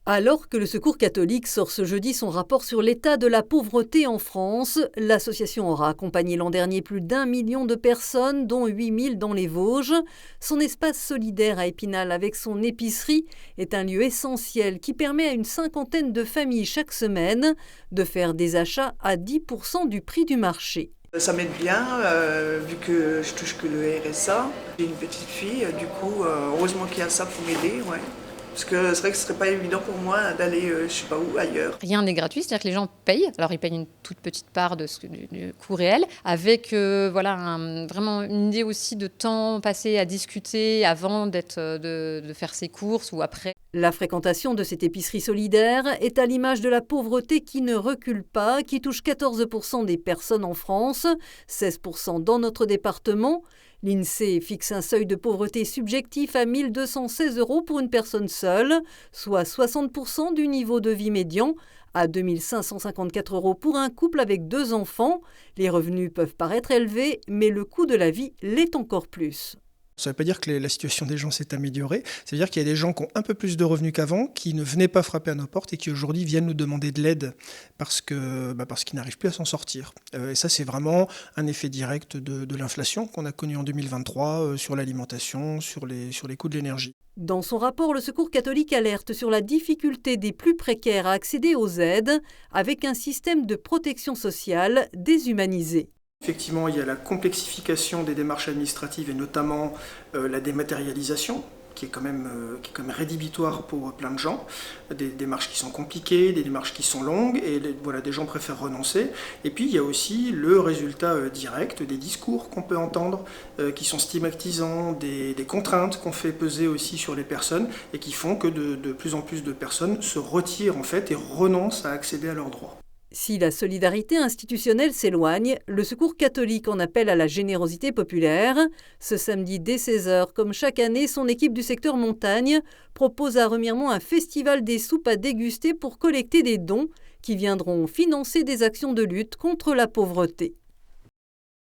Alors que le Secours catholique sort ce jeudi son rapport sur l'état de la pauvreté en France, l'association aura accompagné l'an dernier plus d'1 million de personnes, dont 8 000 dans les Vosges. Son espace solidaire à Épinal avec son épicerie est un lieu essentiel qui permet à une cinquantaine de familles chaque semaine de faire des achats à 10% du prix du marché. Ça m'aide bien, vu que je touche que le RSA. J'ai une petite fille, du coup, heureusement qu'il y a ça pour m'aider, ouais. Parce que c'est vrai que ce serait pas évident pour moi d'aller, je sais pas où, ailleurs. Rien n'est gratuit, c'est-à-dire que les gens payent. Alors ils payent une toute petite part du coût réel, avec vraiment une idée aussi de temps passé à discuter avant de faire ses courses ou après. La fréquentation de cette épicerie solidaire est à l'image de la pauvreté qui ne recule pas, qui touche 14% des personnes en France, 16% dans notre département. L'INSEE fixe un seuil de pauvreté subjectif à 1 216 € pour une personne seule, soit 60% du niveau de vie médian, à 2 554 € pour un couple avec 2 enfants. Les revenus peuvent paraître élevés, mais le coût de la vie l'est encore plus. Ça ne veut pas dire que la situation des gens s'est améliorée, ça veut dire qu'il y a des gens qui ont un peu plus de revenus qu'avant, qui ne venaient pas frapper à nos portes et qui aujourd'hui viennent nous demander de l'aide parce qu'ils n'arrivent plus à s'en sortir. Et ça, c'est vraiment un effet direct de l'inflation qu'on a connu en 2023 sur l'alimentation, sur les coûts de l'énergie. Dans son rapport, le Secours catholique alerte sur la difficulté des plus précaires à accéder aux aides avec un système de protection sociale déshumanisé. Effectivement, il y a la complexification des démarches administratives et notamment la dématérialisation qui est quand même rédhibitoire pour plein de gens. Des démarches qui sont compliquées, des démarches qui sont longues et des gens préfèrent renoncer. Et puis il y a aussi le résultat direct des discours qu'on peut entendre qui sont stigmatisants, des contraintes qu'on fait peser aussi sur les personnes et qui font que de plus en plus de personnes se retirent en fait et renoncent à accéder à leurs droits. Si la solidarité institutionnelle s'éloigne, le Secours catholique en appelle à la générosité populaire. Ce samedi dès 16h, comme chaque année, son équipe du secteur montagne propose à Remiremont un festival des soupes à déguster pour collecter des dons qui viendront financer des actions de lutte contre la pauvreté.